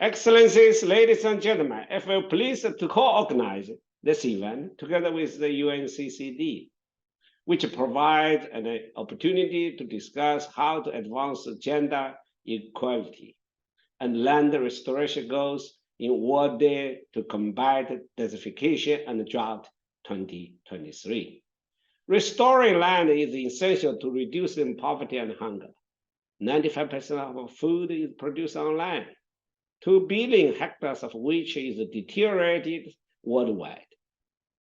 Excellencies, ladies and gentlemen, FAO pleased to co-organize this event together with the UNCCD, which provides an opportunity to discuss how to advance gender equality and land restoration goals in World Day to combat desertification and drought 2023. Restoring land is essential to reducing poverty and hunger. 95% of food is produced on land, 2 billion hectares of which is deteriorated worldwide.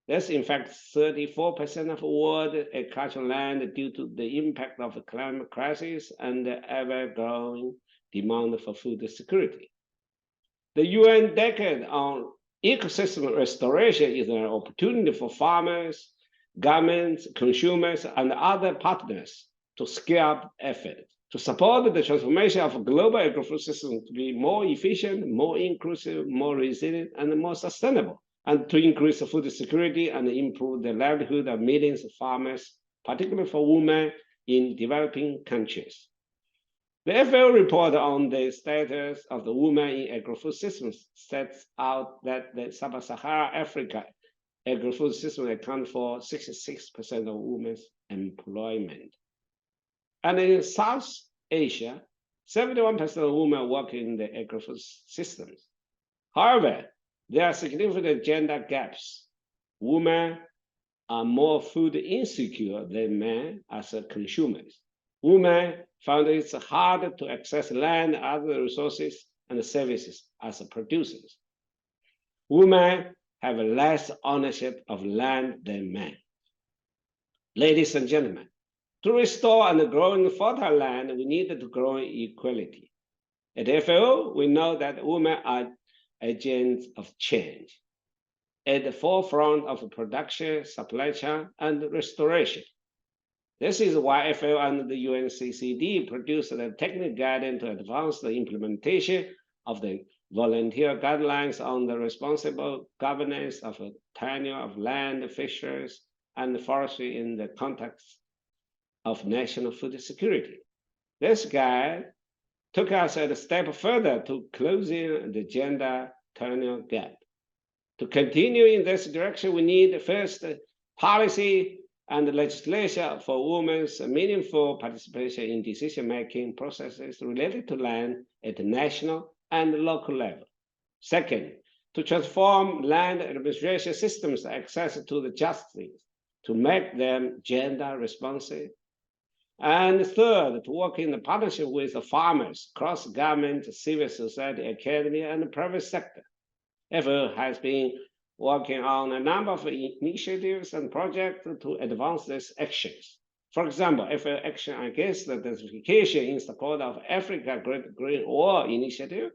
That's in fact 34% of world agricultural land due to the impact of the climate crisis and the ever-growing demand for food security. The UN Decade on Ecosystem Restoration is an opportunity for farmers, governments, consumers, and other partners to scale up efforts to support the transformation of global agri-food systems to be more efficient, more inclusive, more resilient, and more sustainable, and to increase food security and improve the livelihood of millions of farmers, particularly for women in developing countries. The FAO report on the status of the women in agri-food systems sets out that the Sub-Saharan Africa agri-food system accounts for 66% of women's employment. And in South Asia, 71% of women work in the agri-food systems. However, there are significant gender gaps. Women are more food insecure than men as consumers. Women found it's harder to access land, other resources, and services as producers. Women have less ownership of land than men. Ladies and gentlemen, to restore and grow fertile land, we need to grow equality. At FAO, we know that women are agents of change at the forefront of production, supply chain, and restoration. This is why FAO and the UNCCD produced a technical guidance to advance the implementation of the volunteer guidelines on the responsible governance of tenure of land, fisheries, and forestry in the context of national food security. This guide took us a step further to closing the gender tenure gap. To continue in this direction, we need first policy and legislation for women's meaningful participation in decision-making processes related to land at the national and local level. Second, to transform land administration systems access to the justice, to make them gender responsive. And third, to work in partnership with the farmers, cross-government, civil society, academia, and the private sector. FAO has been working on a number of initiatives and projects to advance these actions. For example, FAO Action Against the Desertification in support of Africa Great Green Wall Initiative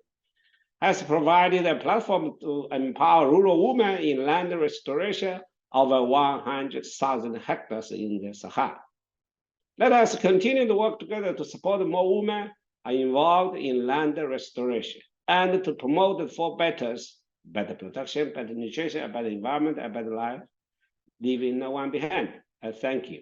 has provided a platform to empower rural women in land restoration over 100,000 hectares in the Sahara. Let us continue to work together to support more women are involved in land restoration and to promote the four betters: better production, better nutrition, a better environment, a better life, leaving no one behind. I thank you.